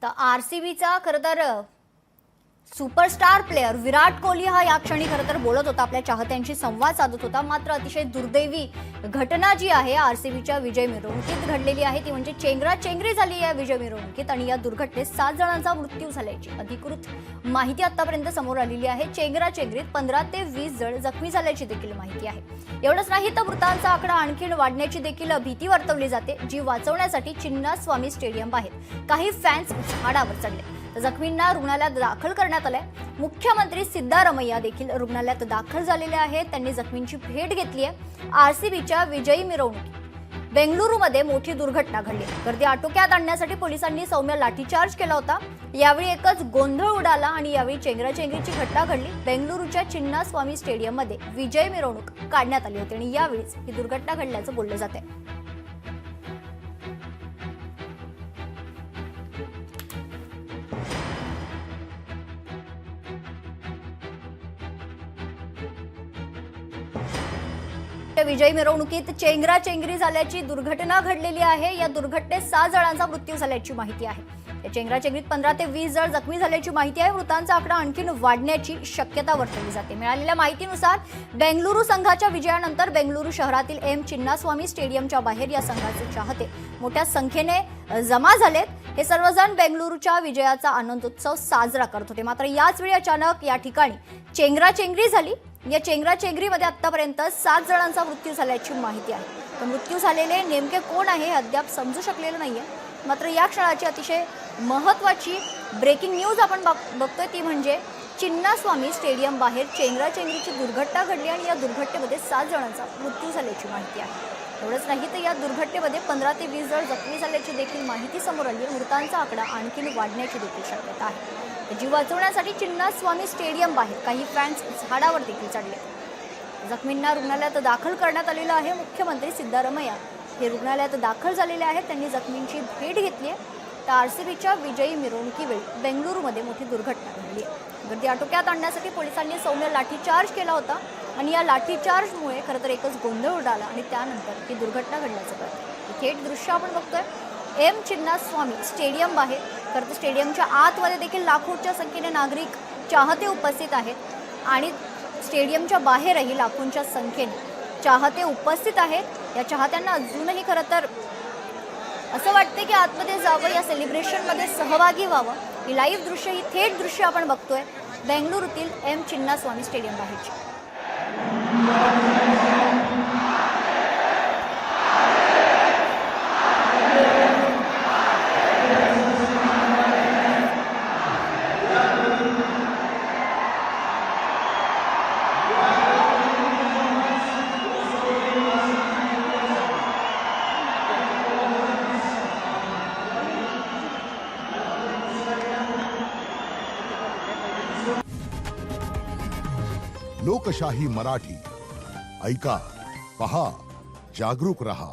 तर आरसीबीचा खरं तर सुपरस्टार प्लेयर विराट कोहली हा या क्षणी खरं तर बोलत होता, आपल्या चाहत्यांशी संवाद साधत होता. मात्र अतिशय दुर्दैवी घटना जी आहे आरसीबीच्या विजय मिरवणुकीत घडलेली आहे ती म्हणजे चेंगराचेंगरी झाली या विजय मिरवणुकीत आणि या दुर्घटनेत 7 जणांचा मृत्यू झाल्याची अधिकृत माहिती आतापर्यंत समोर आलेली आहे. चेंगराचेंगरीत 15 ते 20 जण जखमी झाल्याची देखील माहिती आहे. एवढंच नाही तर मृतांचा आकडा आणखी वाढण्याची देखील भीती वर्तवली जाते. जीव वाचवण्यासाठी चिन्नास्वामी स्टेडियम बाहेर काही फॅन्स झाडावर चढले. जखमींना रुग्णालयात दाखल करण्यात आलंय. मुख्यमंत्री सिद्धारमैया देखील रुग्णालयात दाखल झालेले आहेत. त्यांनी जखमींची भेट घेतली आहे. आरसीबीच्या विजयी मिरवणुकीत बेंगळुरूमध्ये मोठी दुर्घटना घडली. गर्दी आटोक्यात आणण्यासाठी पोलिसांनी सौम्य लाठीचार्ज केला होता. यावेळी एकच गोंधळ उडाला आणि यावेळी चेंगराचेंगरीची घटना घडली. बेंगळुरूच्या चिन्नास्वामी स्टेडियममध्ये विजय मिरवणूक काढण्यात आली होती आणि यावेळीच ही दुर्घटना घडल्याचं बोललं जातंय. विजय मिरवणुकीत चेंगराचेंगरी झाल्याची दुर्घटना घडलेली आहे. या दुर्घटनेत 6 जणांचा मृत्यू झाल्याची माहिती आहे. या चेंगराचेंगरीत 15 ते 20 जण जखमी झाल्याची माहिती आहे. मृतांचा आकडा आणखी वाढण्याची शक्यता वर्तवली जाते. मिळालेल्या माहितीनुसार बेंगळुरू संघाच्या विजयानंतर बेंगळुरू शहरातील एम चिन्नास्वामी स्टेडियमच्या बाहेर या संघाचे चाहते मोठ्या संख्येने जमा झालेत. हे सर्वजण बेंगळुरूच्या विजयाचा आनंदोत्सव साजरा करत होते. मात्र याच वेळी अचानक या ठिकाणी चेंगराचेंगरी झाली. या चेंगराचेंगरीमध्ये आतापर्यंत 7 जणांचा मृत्यू झाल्याची माहिती आहे. तर मृत्यू झालेले नेमके कोण आहे हे अद्याप समजू शकलेलं नाहीये. मात्र या क्षणाची अतिशय महत्त्वाची ब्रेकिंग न्यूज आपण बघतोय ती म्हणजे चिन्नास्वामी स्टेडियम बाहेर चेंगराचेंगरीची दुर्घटना घडली आणि या दुर्घटनेमध्ये 7 जणांचा मृत्यू झाल्याची माहिती आहे. एवढंच नाही तर या दुर्घटनेमध्ये 15 ते 20 जण जखमी झाल्याची देखील माहिती समोर आली. मृतांचा आकडा आणखी वाढण्याची देखील शक्यता आहे. जीव वाचवण्यासाठी चिन्नास्वामी स्टेडियम बाहेर काही फॅन्स झाडावर देखील चढले. जखमींना रुग्णालयात दाखल करण्यात आलेलं आहे. मुख्यमंत्री सिद्धारमैया हे रुग्णालयात दाखल झालेले आहेत. त्यांनी जखमींची भेट घेतली आहे. तर आरसीबीच्या विजयी मिरवणुकीवेळी बेंगळुरूमध्ये मोठी दुर्घटना घडली आहे. गर्दी आटोक्यात आणण्यासाठी पोलिसांनी सौम्य लाठीचार्ज केला होता आणि या लाठीचार्जमुळे खरं तर एकच गोंधळ उडाला आणि त्यानंतर ही दुर्घटना घडल्याचं कळतं. थेट दृश्य आपण बघतोय एम चिन्नास्वामी स्टेडियम बाहेर. खरं तर स्टेडियमच्या आतमध्ये देखील लाखोच्या संख्येने नागरिक चाहते उपस्थित आहेत आणि स्टेडियमच्या बाहेरही लाखोंच्या संख्येने चाहते उपस्थित आहेत. या चाहत्यांना अजूनही खरं तर असं वाटते की आतमध्ये जावं, या सेलिब्रेशनमध्ये सहभागी व्हावं. ही लाईव्ह दृश्य, ही थेट दृश्य आपण बघतोय बेंगळुरूतील एम चिन्नास्वामी स्टेडियम बाहेरची. लोकशाही मराठी ऐका, पहा, जागरूक रहा.